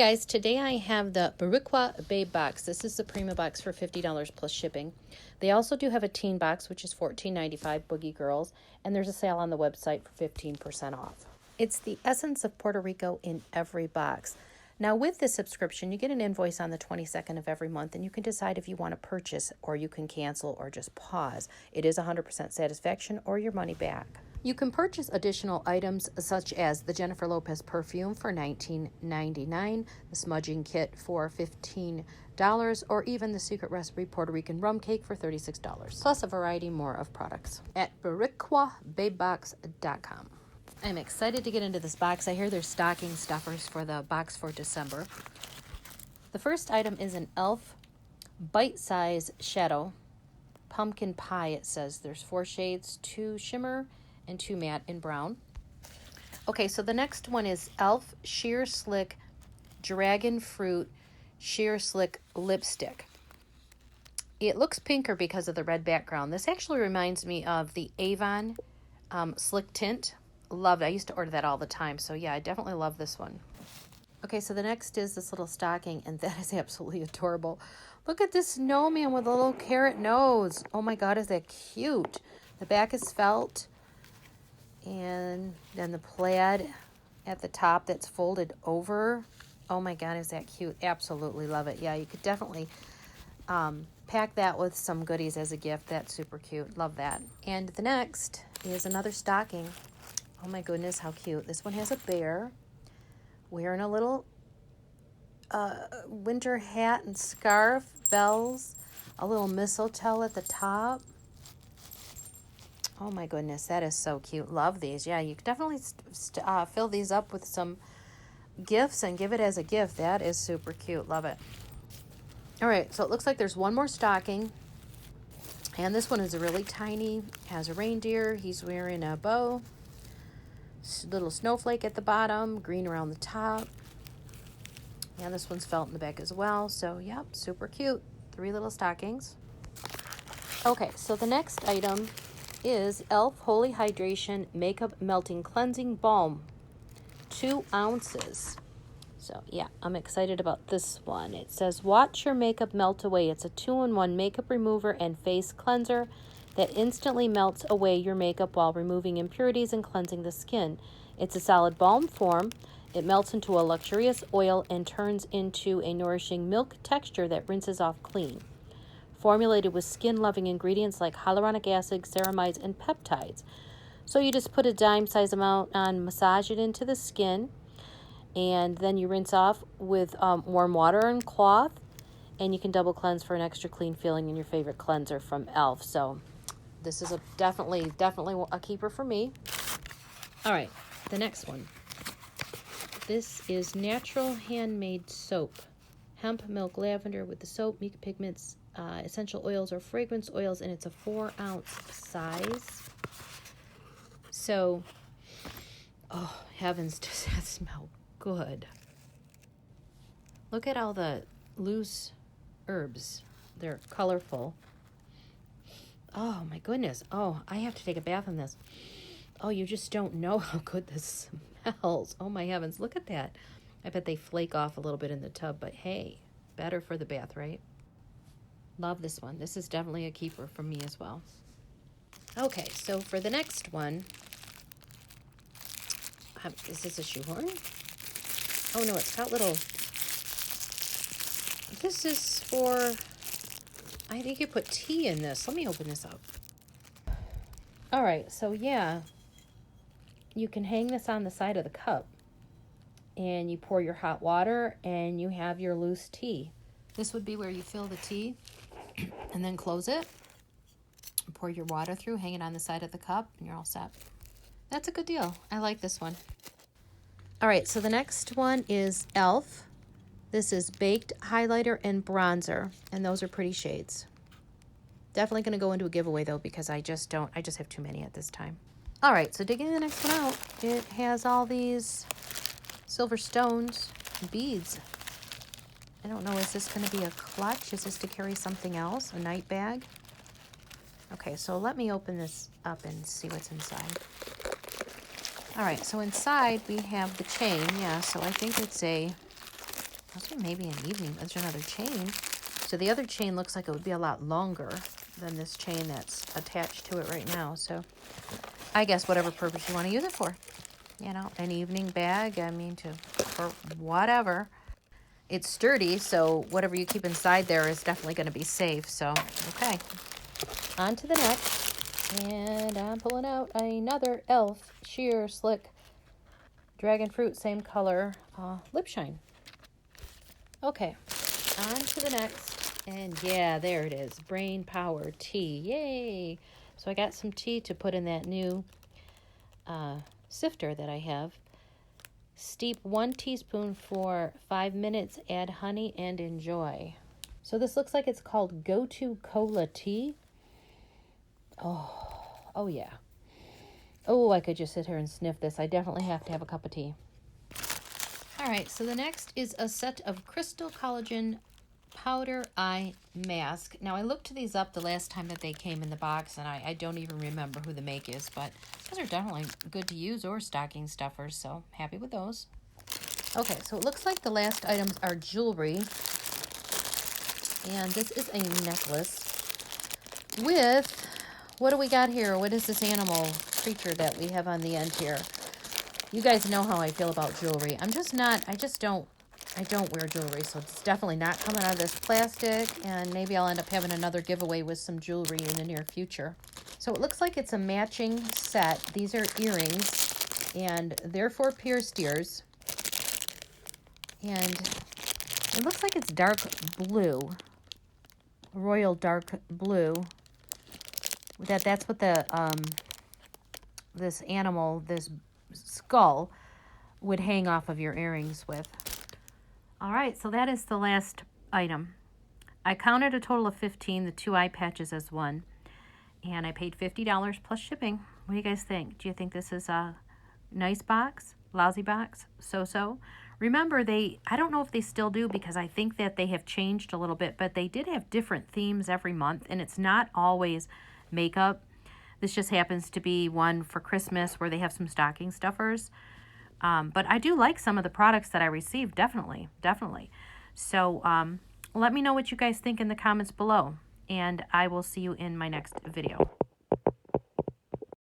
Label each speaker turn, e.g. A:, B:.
A: guys, today I have the Boricua Babe Box. This is the Prima box for $50 plus shipping. They also do have a teen box, which is $14.95, Boogie Girls, and there's a sale on the website for 15% off. It's the essence of Puerto Rico in every box. Now with this subscription, you get an invoice on the 22nd of every month, and you can decide if you want to purchase or you can cancel or just pause. It is 100% satisfaction or your money back. You can purchase additional items such as the Jennifer Lopez perfume for $19.99, the smudging kit for $15, or even the Secret Recipe Puerto Rican rum cake for $36, plus a variety more of products at boricuababebox.com. I'm excited to get into this box. I hear there's stocking stuffers for the box for December. The first item is an e.l.f. bite-size shadow pumpkin pie. It says there's 4 shades, 2 shimmer and 2 matte in brown. Okay, so the next one is e.l.f. Sheer Slick Dragon Fruit Sheer Slick Lipstick. It looks pinker because of the red background. This actually reminds me of the Avon Slick Tint. Love it. I used to order that all the time. So yeah, I definitely love this one. Okay, so the next is this little stocking, and that is absolutely adorable. Look at this snowman with a little carrot nose. Oh my God, is that cute? The back is felt, and then the plaid at the top that's folded over. Oh my God, is that cute? Absolutely love it. Yeah, you could definitely pack that with some goodies as a gift. That's super cute. Love that. And the next is another stocking. Oh my goodness, how cute. This one has a bear wearing a little winter hat and scarf, bells, a little mistletoe at the top. Oh my goodness, that is so cute. Love these. Yeah, you can definitely fill these up with some gifts and give it as a gift. That is super cute. Love it. All right, so it looks like there's one more stocking. And this one is really tiny. Has a reindeer. He's wearing a bow. Little snowflake at the bottom, green around the top. And this one's felt in the back as well. So, yep, super cute. 3 little stockings. Okay, so the next item is e.l.f. Holy Hydration Makeup Melting Cleansing Balm. 2 ounces. So, yeah, I'm excited about this one. It says, watch your makeup melt away. It's a 2-in-1 makeup remover and face cleanser that instantly melts away your makeup while removing impurities and cleansing the skin. It's a solid balm form. It melts into a luxurious oil and turns into a nourishing milk texture that rinses off clean. Formulated with skin-loving ingredients like hyaluronic acid, ceramides, and peptides. So you just put a dime-size amount on, massage it into the skin, and then you rinse off with warm water and cloth, and you can double cleanse for an extra clean feeling in your favorite cleanser from e.l.f. So this is definitely a keeper for me. All right, the next one. This is natural handmade soap. Hemp, milk, lavender with the soap, mica pigments, essential oils or fragrance oils, and it's a 4-ounce size. So, oh heavens, does that smell good. Look at all the loose herbs. They're colorful. Oh my goodness. Oh, I have to take a bath in this. Oh, you just don't know how good this smells. Oh my heavens, look at that. I bet they flake off a little bit in the tub, but hey, better for the bath, right? Love this one. This is definitely a keeper for me as well. Okay, so for the next one, is this a shoehorn? Oh no, it's got little, this is for, I think you put tea in this. Let me open this up. All right, so yeah, you can hang this on the side of the cup, and you pour your hot water, and you have your loose tea. This would be where you fill the tea, and then close it, pour your water through, hang it on the side of the cup, and you're all set. That's a good deal. I like this one. All right, so the next one is e.l.f. This is Baked Highlighter and Bronzer, and those are pretty shades. Definitely going to go into a giveaway, though, because I just have too many at this time. All right, so digging the next one out, it has all these silver stones and beads. I don't know, is this going to be a clutch? Is this to carry something else, a night bag? Okay, so let me open this up and see what's inside. All right, so inside we have the chain. Yeah, so I think it's a Must be maybe an evening. There's another chain. So the other chain looks like it would be a lot longer than this chain that's attached to it right now. So I guess whatever purpose you want to use it for. You know, an evening bag, I mean, for whatever. It's sturdy, so whatever you keep inside there is definitely going to be safe. So, okay. On to the next. And I'm pulling out another e.l.f. Sheer Slick Dragon Fruit, same color, lip shine. Okay, on to the next. And yeah, there it is. Brain Power Tea. Yay! So I got some tea to put in that new sifter that I have. Steep 1 teaspoon for 5 minutes. Add honey and enjoy. So this looks like it's called Go-To Cola Tea. Oh yeah. Oh, I could just sit here and sniff this. I definitely have to have a cup of tea. All right, so the next is a set of Crystal Collagen Powder Eye Mask. Now, I looked these up the last time that they came in the box, and I don't even remember who the make is, but those are definitely good to use or stocking stuffers, so happy with those. Okay, so it looks like the last items are jewelry, and this is a necklace with, what do we got here? What is this animal creature that we have on the end here? You guys know how I feel about jewelry. I don't wear jewelry, so it's definitely not coming out of this plastic, and maybe I'll end up having another giveaway with some jewelry in the near future. So it looks like it's a matching set. These are earrings, and they're for pierced ears. And it looks like it's dark blue, royal dark blue. That's what the this animal, this skull, would hang off of your earrings with. All right, so that is the last item. I counted a total of 15, the 2 eye patches as one, and I paid $50 plus shipping. What do you guys think? Do you think this is a nice box, lousy box, so-so? Remember, I don't know if they still do, because I think that they have changed a little bit, but they did have different themes every month, and it's not always makeup. This just happens to be one for Christmas where they have some stocking stuffers. But I do like some of the products that I received, definitely. So let me know what you guys think in the comments below, and I will see you in my next video.